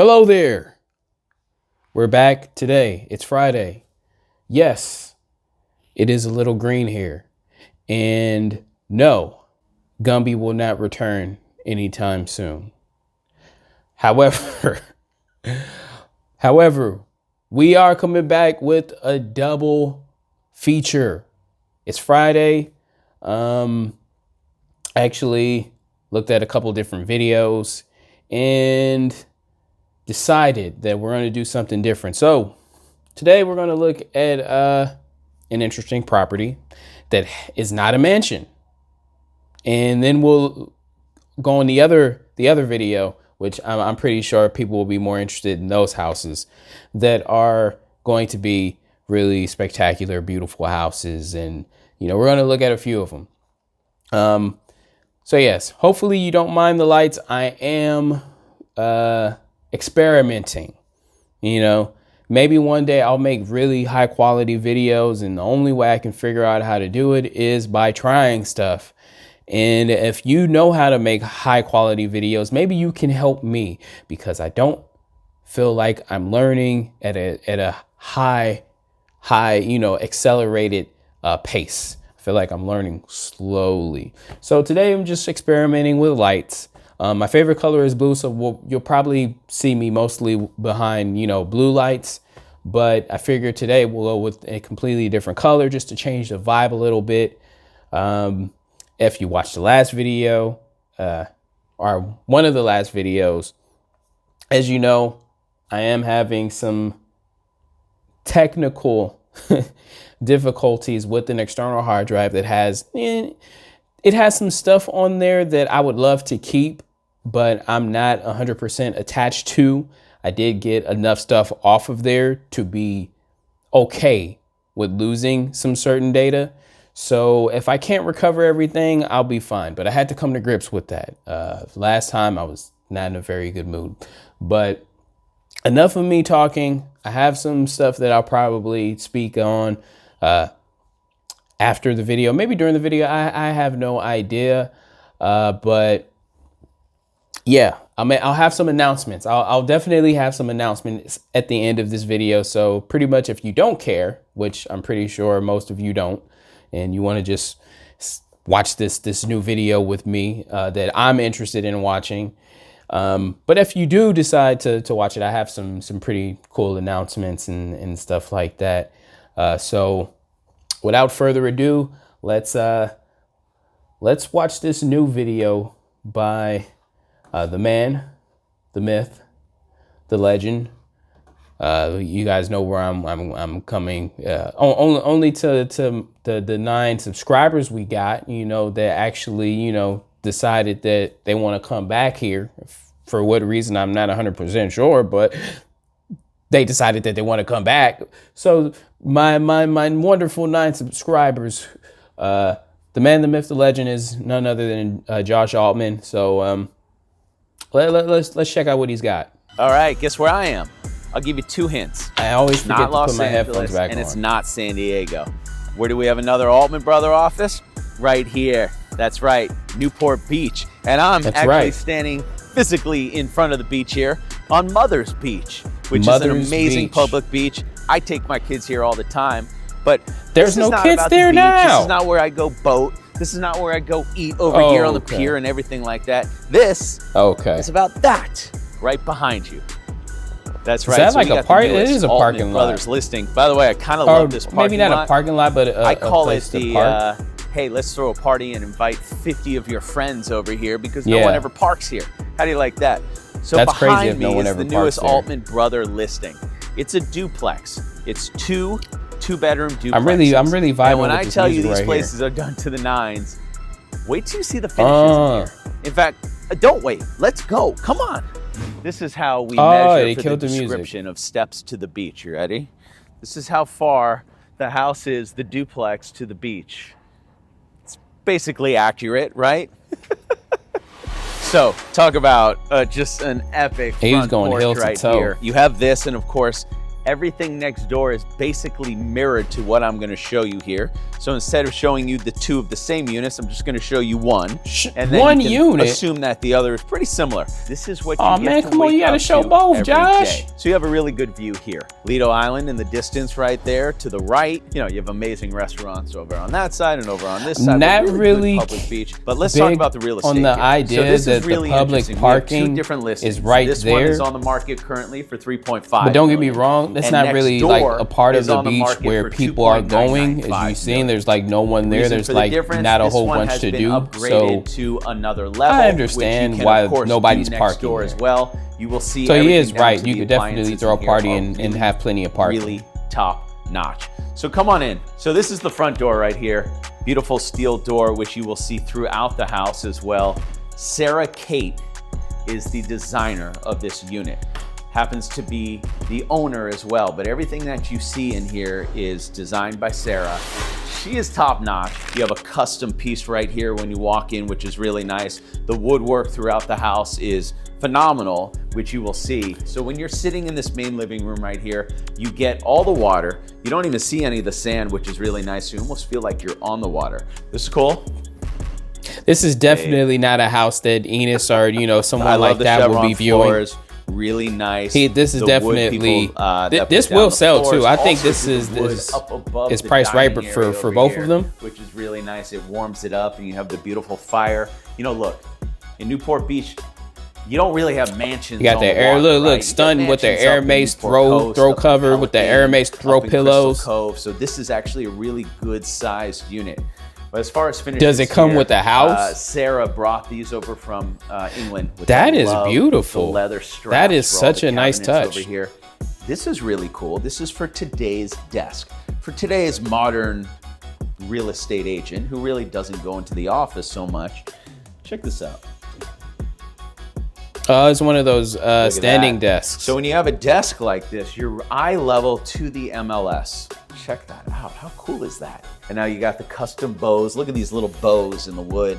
Hello there. We're back today. It's Friday. Yes, it is a little green here. And no, Gumby will not return anytime soon. However, we are coming back with a double feature. It's Friday. I actually looked at a couple different videos and decided that we're going to do something different. So today we're going to look at an interesting property that is not a mansion. And then we'll go on the other video, which I'm pretty sure people will be more interested in those houses that are going to be really spectacular, beautiful houses. And, we're going to look at a few of them. So yes, hopefully you don't mind the lights. I am experimenting. Maybe one day I'll make really high quality videos, and the only way I can figure out how to do it is by trying stuff. And if you know how to make high quality videos, maybe you can help me, because I don't feel like I'm learning at a high, accelerated pace. I feel like I'm learning slowly. So today I'm just experimenting with lights. My favorite color is blue, so you'll probably see me mostly behind, blue lights. But I figured today we'll go with a completely different color just to change the vibe a little bit. If you watched the last video, or one of the last videos, as you know, I am having some technical difficulties with an external hard drive that has some stuff on there that I would love to keep, but I'm not 100% attached to. I did get enough stuff off of there to be okay with losing some certain data. So if I can't recover everything, I'll be fine. But I had to come to grips with that. Last time I was not in a very good mood. But enough of me talking. I have some stuff that I'll probably speak on after the video, maybe during the video. I have no idea. But yeah, I'll have some announcements. I'll definitely have some announcements at the end of this video. So pretty much if you don't care, which I'm pretty sure most of you don't, and you want to just watch this new video with me that I'm interested in watching. But if you do decide to watch it, I have some pretty cool announcements and stuff like that. So without further ado, let's watch this new video by the man, the myth, the legend. You guys know where I'm coming. Only to the 9 subscribers we got, that actually, decided that they want to come back here. For what reason, I'm not 100% sure, but they decided that they want to come back. So my wonderful 9 subscribers, the man, the myth, the legend is none other than Mr Altman. So let's check out what he's got. All right, guess where I am? I'll give you 2 hints. I always forget to Los put my Angeles, headphones back and on. it's not San Diego. Where do we have another Altman brother office? Right here. That's right, Newport Beach. And I'm actually standing physically in front of the beach here on Mother's Beach, which is an amazing public beach. I take my kids here all the time, but there's no kids there now. This is not where I go boat. This is not where I go eat over here on the pier and everything like that. This is about that right behind you. That's right. Is that like a parking? It is a parking lot. Brothers listing. By the way, I kind of love this parking lot. Maybe not a parking lot, but I call it the hey, let's throw a party and invite 50 of your friends over here because no one ever parks here. How do you like that? So that's behind crazy if me is the newest Altman brother listing. It's a duplex. It's two-bedroom duplex. I'm really vibing with this. And when I tell you these places are done to the nines, wait till you see the finishes in here. In fact, don't wait. Let's go. Come on. This is how we measure for the description of steps to the beach. You ready? This is how far the house is, the duplex, to the beach. It's basically accurate, right? So talk about just an epic front porch right here. You have this, and of course, everything next door is basically mirrored to what I'm going to show you here. So instead of showing you the two of the same units, I'm just going to show you one. And then one you can unit? assume that the other is pretty similar. This is what you Oh get man, to come on, wake you gotta up show to both, every Josh. day. So you have a really good view here. Lido Island in the distance right there to the right. You know, you have amazing restaurants over on that side and over on this side. Not Really really good public beach. But let's talk about the real estate on the here. idea So this that is really the public interesting. We have two parking different listings. is right this there. one is on the market currently for 3.5. But don't get me million. wrong, that's And not next really door like a part of is the on the beach market where for people are going. 2.995 As you've seen, million. there's like no one there. Reason There's for the like difference, not a this whole one bunch has to been do. upgraded So to another level, I which understand you can, why of course, nobody's do next parking door there. as well. You will see. So he is everything down right. to You the could definitely appliances throw a in here party are and really, have plenty of parking. really top notch. So come on in. So this is the front door right here. Beautiful steel door, which you will see throughout the house as well. Sarah Kate is the designer of this unit. Happens to be the owner as well, but everything that you see in here is designed by Sarah. She is top notch. You have a custom piece right here when you walk in, which is really nice. The woodwork throughout the house is phenomenal, which you will see. So when you're sitting in this main living room right here, you get all the water. You don't even see any of the sand, which is really nice. You almost feel like you're on the water. This is cool. This is definitely not a house that Enos or someone like that would be viewing. Floors, really nice. This is definitely this will sell too. I think this is priced right for both of them, which is really nice. It warms it up, and you have the beautiful fire. You know, look, in Newport Beach, you don't really have mansions. You got on the the air, water, look, right? stunned with their You got Air mansions Mace up in Newport throw Coast, cover, up with the in Air Mace throw up in Crystal pillows. Cove. So this is actually a really good sized unit. But as far as finishes, Does it come with a house? Sarah brought these over from England. That is beautiful. The leather straps. That is for all such the a nice cabinets touch. over here. This is really cool. This is for today's desk. For today's modern real estate agent who really doesn't go into the office so much. Check this out. It's one of those standing desks. So when you have a desk like this, you're eye level to the MLS. Check that out. How cool is that? And now you got the custom bows. Look at these little bows in the wood.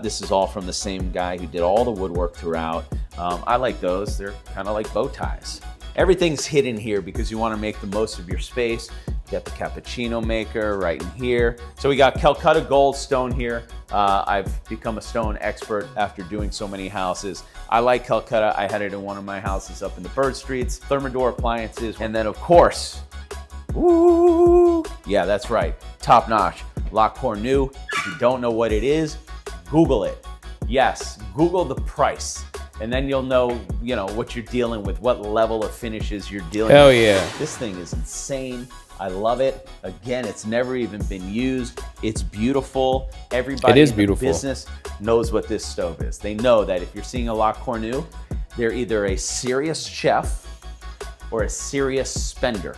This is all from the same guy who did all the woodwork throughout. I like those. They're kind of like bow ties. Everything's hidden here because you want to make the most of your space. You got the cappuccino maker right in here. So we got Calcutta gold stone here. I've become a stone expert after doing so many houses. I like Calcutta. I had it in one of my houses up in the Bird Streets. Thermador appliances. And then of course, ooh, yeah, that's right. Top notch. La Cornue. If you don't know what it is, Google it. Yes, Google the price. And then you'll know, what you're dealing with, what level of finishes you're dealing with. Hell yeah. This thing is insane. I love it. Again, it's never even been used. It's beautiful. Everybody in the business knows what this stove is. They know that if you're seeing a La Cornue, they're either a serious chef or a serious spender.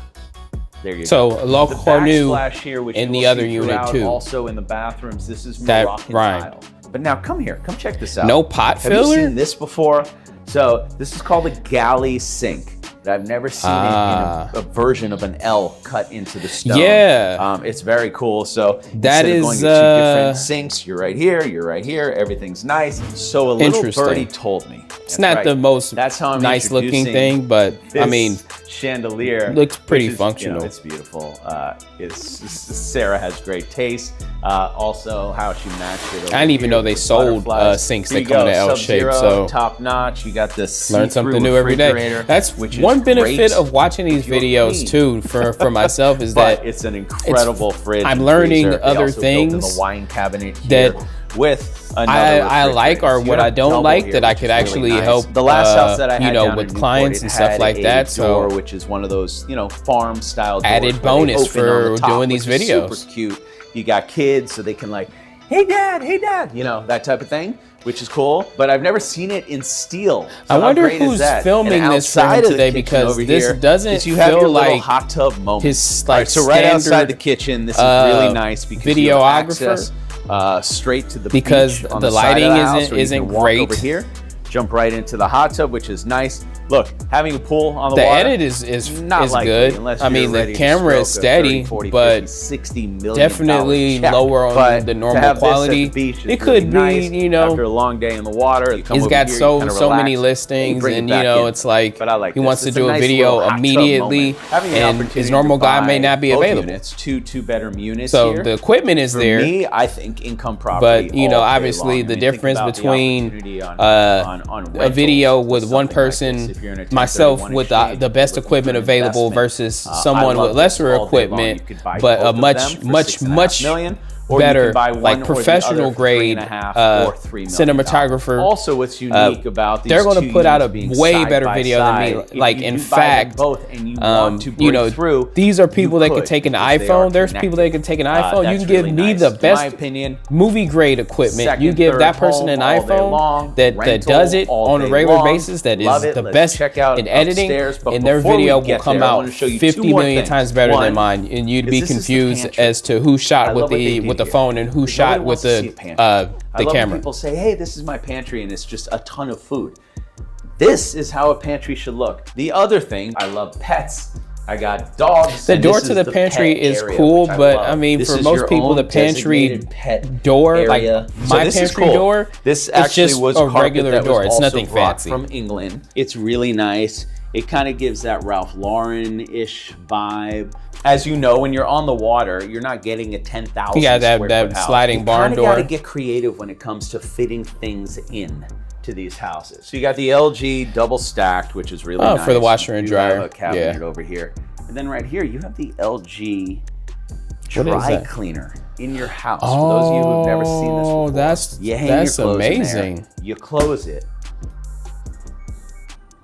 There you go. So La Cornue here, which in the other unit too. Also in the bathrooms, this is Moroccan style. But now come here, come check this out. No pot filler? Have you seen this before? So this is called a galley sink. I've never seen it in a version of an L cut into the stone. Yeah. It's very cool. So that is going to two different sinks. You're right here, you're right here. Everything's nice. So a little birdie told me. It's not the most nice looking thing, but I mean, chandelier looks pretty functional. It's beautiful. Sarah has great taste. Also, how she matched it. I didn't even know they sold sinks that come in an L shape. So top notch. You got this. Learn something new every day. That's one benefit of watching these videos too for myself is that it's an incredible fridge. I'm learning other things the wine cabinet here that with I like or what I don't like that I could actually help the last house that I had with clients and stuff like that. So which is one of those farm style added bonus for doing these videos. Super cute. You got kids so they can hey dad, that type of thing, which is cool. But I've never seen it in steel. So I wonder who's filming this for him today, because this doesn't feel like hot tub moment. His so right outside the kitchen, this is really nice because videographer. You have access, straight to the because beach on the side lighting of the house, isn't walk great over here, jump right into the hot tub, which is nice. Look, having a pool on the The water, edit is not likely, good. unless I you're mean, ready the to camera is stroke a 30, steady, 40, but 50, $60 million definitely check. lower on But the to normal have this at quality. the beach is It really could nice. be, you know, after a long day in the water, you come he's over got here, you so kinda so many relax, listings, bring it and you back know, in. it's like But I like he this. wants to It's a do a nice video little hot tub immediately, moment. Having the and opportunity his normal to guy may buy not be both available. Units, two-bedroom units So here. the equipment is For there. me, I think income property. But you know, all day obviously, long. the I mean, think difference about the between opportunity on a video rentals with with one something like person, this. If you're in a myself 1031 with exchange, the best looking for equipment an available investment, versus I someone love with this lesser all day long. equipment, You could buy but both a of much them for much $6.5 million, or you better, can buy one like or the professional other for grade $3.5 or $3 million. cinematographer. Also, what's unique about these they're going two to put out a units being way side better by video side, than me. if Like, you in do buy them fact, both and you want to break you know, through, these are people that you could take an because they are iPhone. There's people that connected. can take an iPhone. You That's can give really me nice. the In my best opinion, movie grade equipment. second, You give third that person home an all day iPhone long, that rental does it all on a day regular long. basis, that Love is it. the Let's best check out in editing, upstairs. But and their before we video will get come there, I out wanna show you 50 two more million things. times better One, than mine, and you'd be this is the confused pantry. as to who I shot love with what they the did here. phone and who Nobody shot wants with to see a pantry. I the love when camera. people say, hey, this is my pantry, and it's just a ton of food. This is how a pantry should look. The other thing, I love pets. I got dogs. The and door this to is the pantry pet is area, cool, which but love. I mean, This for is most your people, own the pantry designated pet door, area. like my this is pantry cool. door, This it's actually just was a carpet regular that door. was It's also nothing brought fancy. from England. It's really nice. It kind of gives that Ralph Lauren-ish vibe. As you know, when you're on the water, you're not getting a 10,000 You got square that foot house. sliding barn You door. got to get creative when it comes to fitting things in to these houses. So you got the LG double stacked, which is really nice. For the washer and You have dryer. a cabinet over here. And then right here, you have the LG dry cleaner in your house. For those of you who've never seen this before, that's you hang that's your clothes in amazing. there, you close it.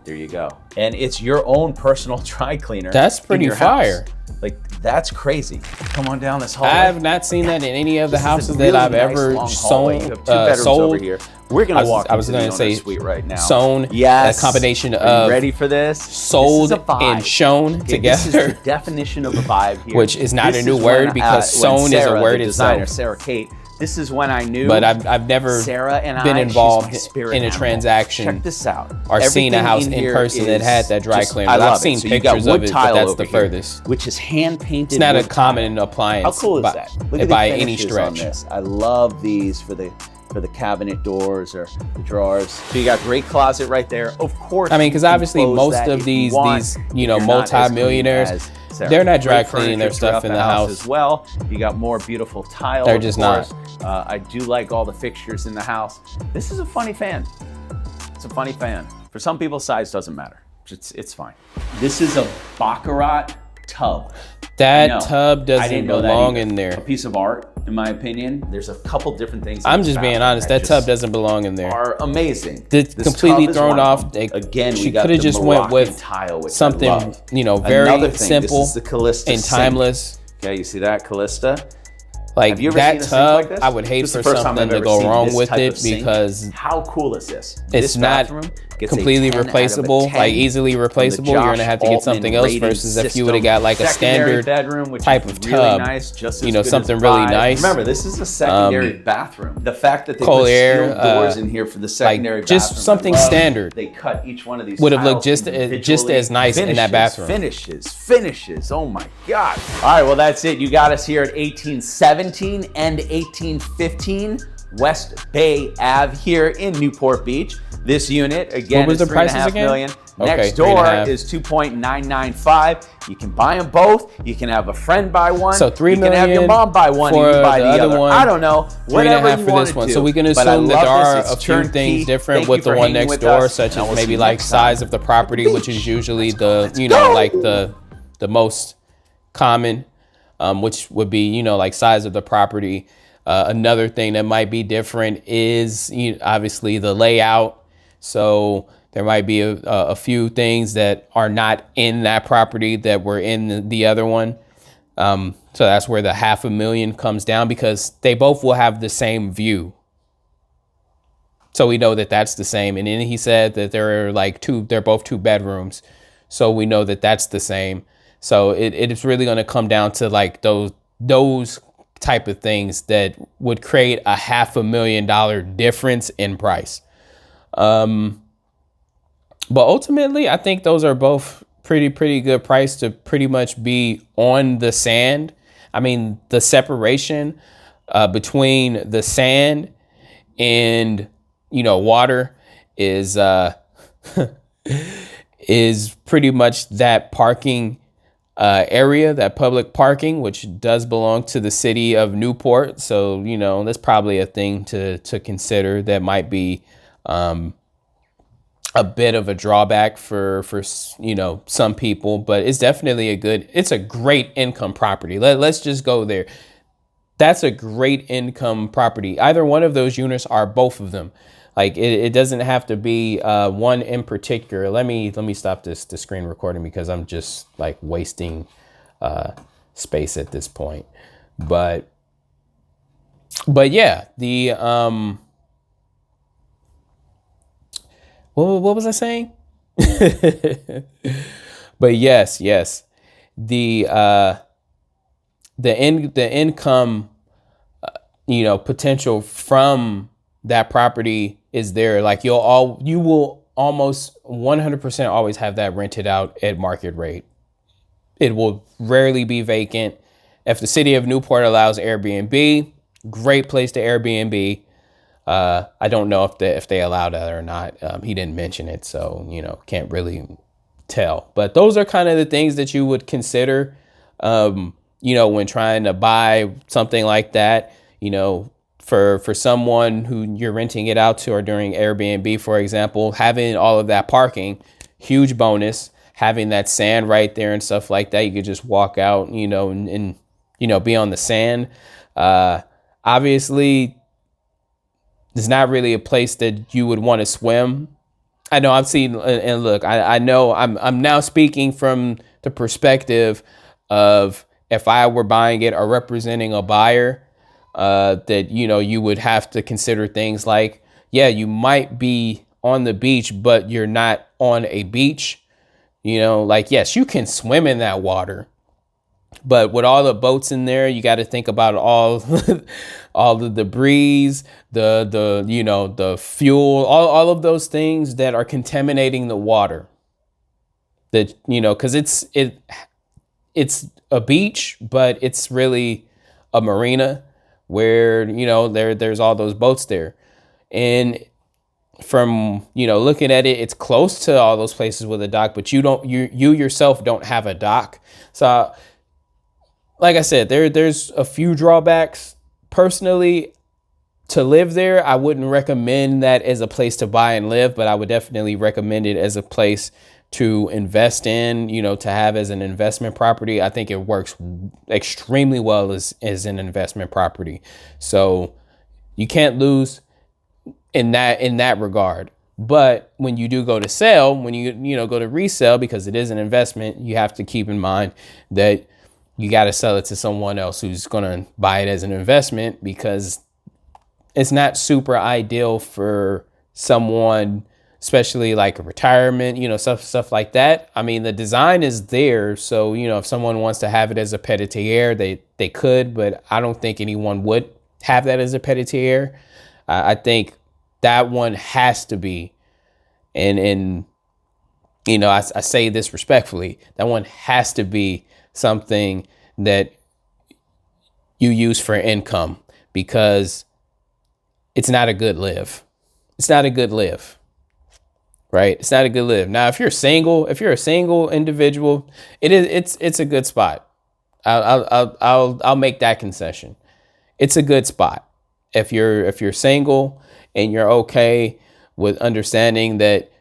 There you go. And it's your own personal dry cleaner. That's pretty in your fire. house. Like, that's crazy. Come on down this hallway. I have not seen that in any of the houses that really I've nice ever long hallway. You have two bedrooms sold. over here. We're gonna walk I was into gonna the say owner's suite right now. Sewn. Yes. A combination Are of you ready for this? sold This is a vibe. and shown Okay, together. This is the definition of a vibe here. Which is not This a new is word when, because when sewn is a Sarah, word the designer, itself. Sarah Kate. This is when I knew. But I've never Sarah and been she's involved my spirit in a animal. transaction. Check this out. Or seen a Everything house in here person that is had that dry just- cleaner. I love I've seen it. So you got pictures wood of it, but tile that's over the here, furthest. which is hand painted. It's not a wood common tile. appliance. How cool is by, that? Look at the by any finishes on stretch. this. I love these for the cabinet doors or the drawers. So you got great closet right there. Of course. I mean, because you can obviously close most that of if these want. you know, You're not as clean multi-millionaires, as Sarah. they're not dry Great cleaning their furniture stuff throughout in the house. as well. You got more beautiful tile. They're of just course. not. I do like all the fixtures in the house. This is a funny fan. It's a funny fan. For some people, size doesn't matter. It's fine. This is a Baccarat tub. That tub I doesn't didn't know that belong either. in A there. piece of art, in my opinion. There's a couple different things. I'm just being honest. That tub doesn't belong in there. Are amazing. It's This completely tub is thrown one of off. them. Again, She we got could have the just went Moroccan with tile, which I something, love. you know, very Another thing, simple this is the Callista and sink. timeless. Okay, you see that Callista? Like Have you ever that seen a sink tub, like this? I would hate This is for the first time something I've to ever go seen wrong this with type it of sink. because How cool is this? it's This not bathroom gets a completely 10 out of a replaceable, 10 like easily from the replaceable. You're gonna Josh have to get something else Altman versus rating if you would have system. got like a Secondary standard bedroom, which type is of really tub, nice, just as you know, good something as really five. nice. Remember, this is a secondary bathroom. The fact that they Cold put air, steel doors in here for the secondary like just bathroom, something I love. standard They cut each one of these would have looked tiles just individually. as nice in that bathroom. Finishes. Oh my God. All right, well, that's it. You got us here at 1817 and 1815 West Bay Ave here in Newport Beach. This unit, again, What was is the prices $3.5 again? million. Okay, Next door 3.5. is 2.995. You can buy them both. You can have a friend buy one. So $3 You can have your million mom buy one for and you buy the the other other. one, I don't know. 3.5 Whatever you for want this to one. do. So we can But I assume that love there are this. a It's few turnkey. things different Thank with you the for one hanging next with door, us, such and as we'll maybe see you like next time. size of the property, which is usually the, you go. know, like the most common, which would be, you know, like size of the property. Another thing that might be different is obviously the layout. So there might be a few things that are not in that property that were in the other one. So that's where the $500,000 comes down, because they both will have the same view. So we know that that's the same. And then he said that they're both 2 bedrooms. So we know that that's the same. So it is really going to come down to like those type of things that would create a $500,000 difference in price. But ultimately, I think those are both pretty good price to pretty much be on the sand. I mean, the separation between the sand and, water is is pretty much that parking area, that public parking, which does belong to the city of Newport. So, that's probably a thing to consider that might be a bit of a drawback for some people, but it's definitely it's a great income property. Let's just go there. That's a great income property. Either one of those units are both of them. Like it doesn't have to be one in particular. Let me stop the screen recording because I'm just like wasting space at this point. But yeah, the what was I saying? But yes, the income potential from that property is there. Like you will almost 100% always have that rented out at market rate. It will rarely be vacant. If the city of Newport allows Airbnb, great place to Airbnb. I don't know if they allow that or not. He didn't mention it, so can't really tell. But those are kind of the things that you would consider, when trying to buy something like that. For someone who you're renting it out to, or during Airbnb, for example, having all of that parking, huge bonus. Having that sand right there and stuff like that, you could just walk out, and be on the sand. Obviously, it's not really a place that you would want to swim. I know I've seen, and look, I know I'm now speaking from the perspective of if I were buying it or representing a buyer, that, you would have to consider things like, yeah, you might be on the beach, but you're not on a beach. Like, yes, you can swim in that water, but with all the boats in there, you got to think about all the debris, the fuel, all of those things that are contaminating the water. That, because it's a beach, but it's really a marina where, there's all those boats there. And from, looking at it, it's close to all those places with a dock, but you yourself don't have a dock. So like I said, there's a few drawbacks. Personally, to live there, I wouldn't recommend that as a place to buy and live, but I would definitely recommend it as a place to invest in, to have as an investment property. I think it works extremely well as an investment property. So you can't lose in that regard. But when you do go to sell, when you go to resell, because it is an investment, you have to keep in mind that you got to sell it to someone else who's going to buy it as an investment, because it's not super ideal for someone, especially like a retirement, stuff like that. I mean, the design is there. So, if someone wants to have it as a pied à terre, they could, but I don't think anyone would have that as a pied à terre. I think that one has to be, and I say this respectfully, that one has to be something that you use for income, because it's not a good live. It's not a good live, right? It's not a good live. Now, if you're a single individual, it's a good spot. I'll make that concession. It's a good spot. If you're single and you're okay with understanding that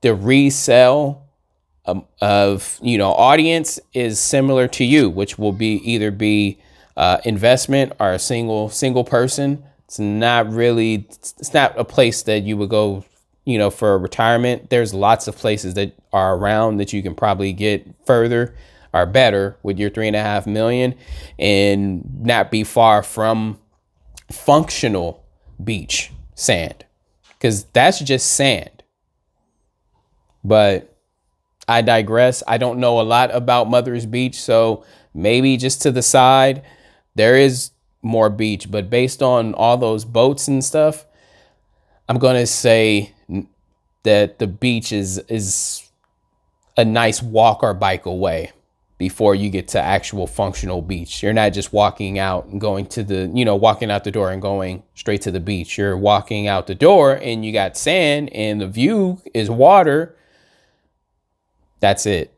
the resale of audience is similar to you, which will be either investment or a single person. It's not a place that you would go for a retirement. There's lots of places that are around that you can probably get further or better with your 3.5 million and not be far from functional beach sand, because that's just sand. But I digress. I don't know a lot about Mother's Beach, so maybe just to the side there is more beach, but based on all those boats and stuff, I'm going to say that the beach is a nice walk or bike away before you get to actual functional beach. You're not just walking out and going to the, walking out the door and going straight to the beach. You're walking out the door and you got sand and the view is water. That's it.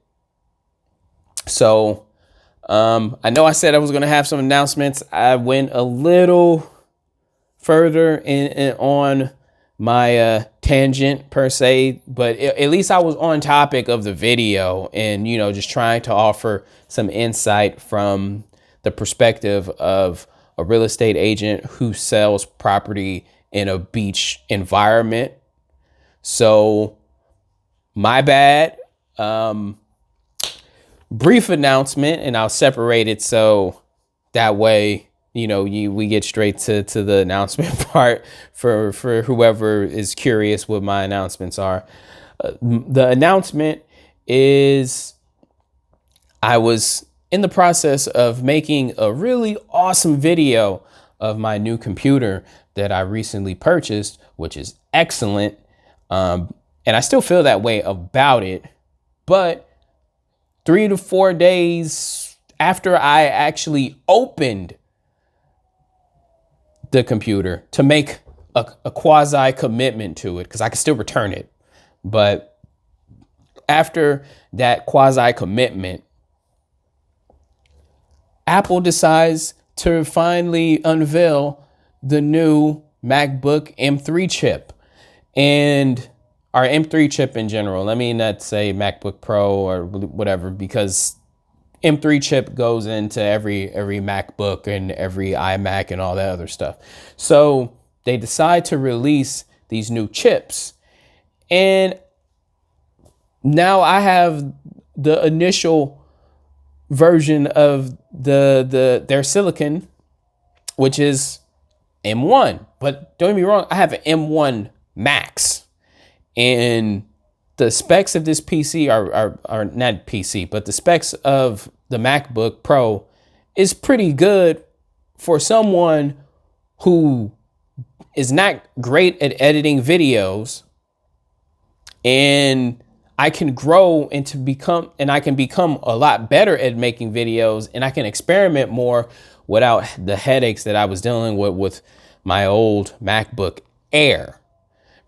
So I know I said I was going to have some announcements. I went a little further on my tangent per se, but at least I was on topic of the video and, just trying to offer some insight from the perspective of a real estate agent who sells property in a beach environment. So my bad. Brief announcement, and I'll separate it so that way, we get straight to the announcement part for whoever is curious what my announcements are. The announcement is I was in the process of making a really awesome video of my new computer that I recently purchased, which is excellent. And I still feel that way about it, but 3 to 4 days after I actually opened the computer to make a quasi commitment to it, because I can still return it. But after that quasi commitment, Apple decides to finally unveil the new MacBook M3 chip. And our M3 chip in general. Let me not say MacBook Pro or whatever, because M3 chip goes into every MacBook and every iMac and all that other stuff. So they decide to release these new chips. And now I have the initial version of their silicon, which is M1. But don't get me wrong, I have an M1 Max. And the specs of this PC are not PC, but the specs of the MacBook Pro is pretty good for someone who is not great at editing videos. And I can grow and I can become a lot better at making videos, and I can experiment more without the headaches that I was dealing with my old MacBook Air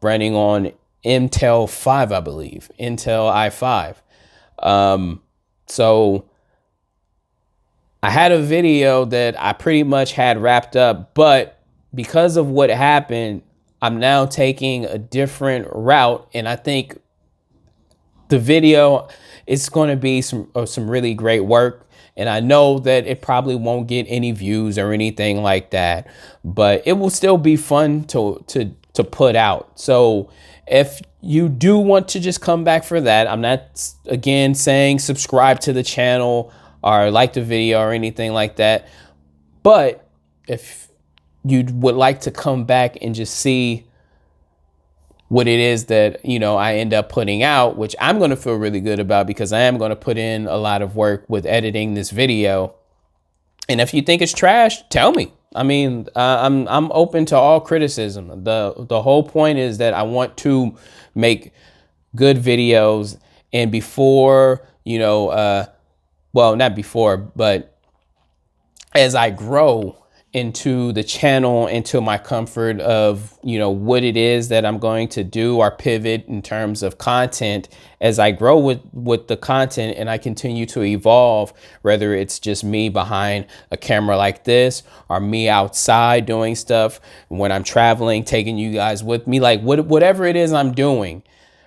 running on Intel 5, I believe, Intel i5. So I had a video that I pretty much had wrapped up, but because of what happened, I'm now taking a different route. And I think the video is going to be some really great work. And I know that it probably won't get any views or anything like that, but it will still be fun to put out. So if you do want to just come back for that, I'm not, again, saying subscribe to the channel or like the video or anything like that. But if you would like to come back and just see what it is that, I end up putting out, which I'm going to feel really good about, because I am going to put in a lot of work with editing this video. And if you think it's trash, tell me. I mean, I'm open to all criticism. The whole point is that I want to make good videos, and before, well, not before, but as I grow into the channel, into my comfort of, what it is that I'm going to do or pivot in terms of content, as I grow with the content and I continue to evolve, whether it's just me behind a camera like this or me outside doing stuff, when I'm traveling, taking you guys with me, like whatever it is I'm doing,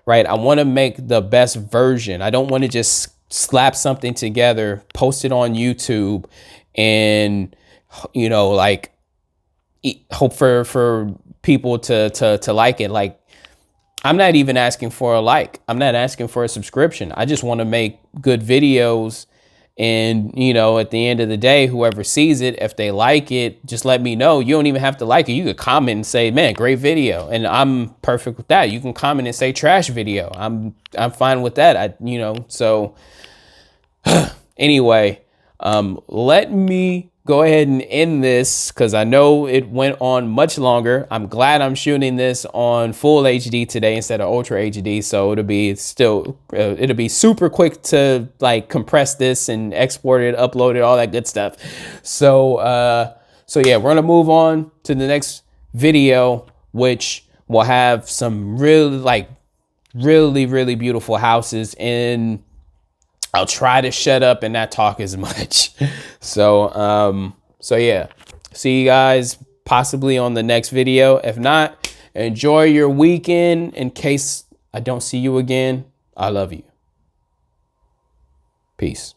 right? I want to make the best version. I don't want to just slap something together, post it on YouTube, and hope for people to like it. Like, I'm not even asking for a like. I'm not asking for a subscription. I just want to make good videos. And, at the end of the day, whoever sees it, if they like it, just let me know. You don't even have to like it. You could comment and say, man, great video. And I'm perfect with that. You can comment and say trash video. I'm fine with that. So anyway, let me go ahead and end this because I know it went on much longer. I'm glad I'm shooting this on full HD today instead of ultra HD. So it'll be it'll be super quick to like compress this and export it, upload it, all that good stuff. So yeah, we're gonna move on to the next video, which will have some really beautiful houses, and I'll try to shut up and not talk as much. So yeah, see you guys possibly on the next video. If not, enjoy your weekend. In case I don't see you again, I love you. Peace.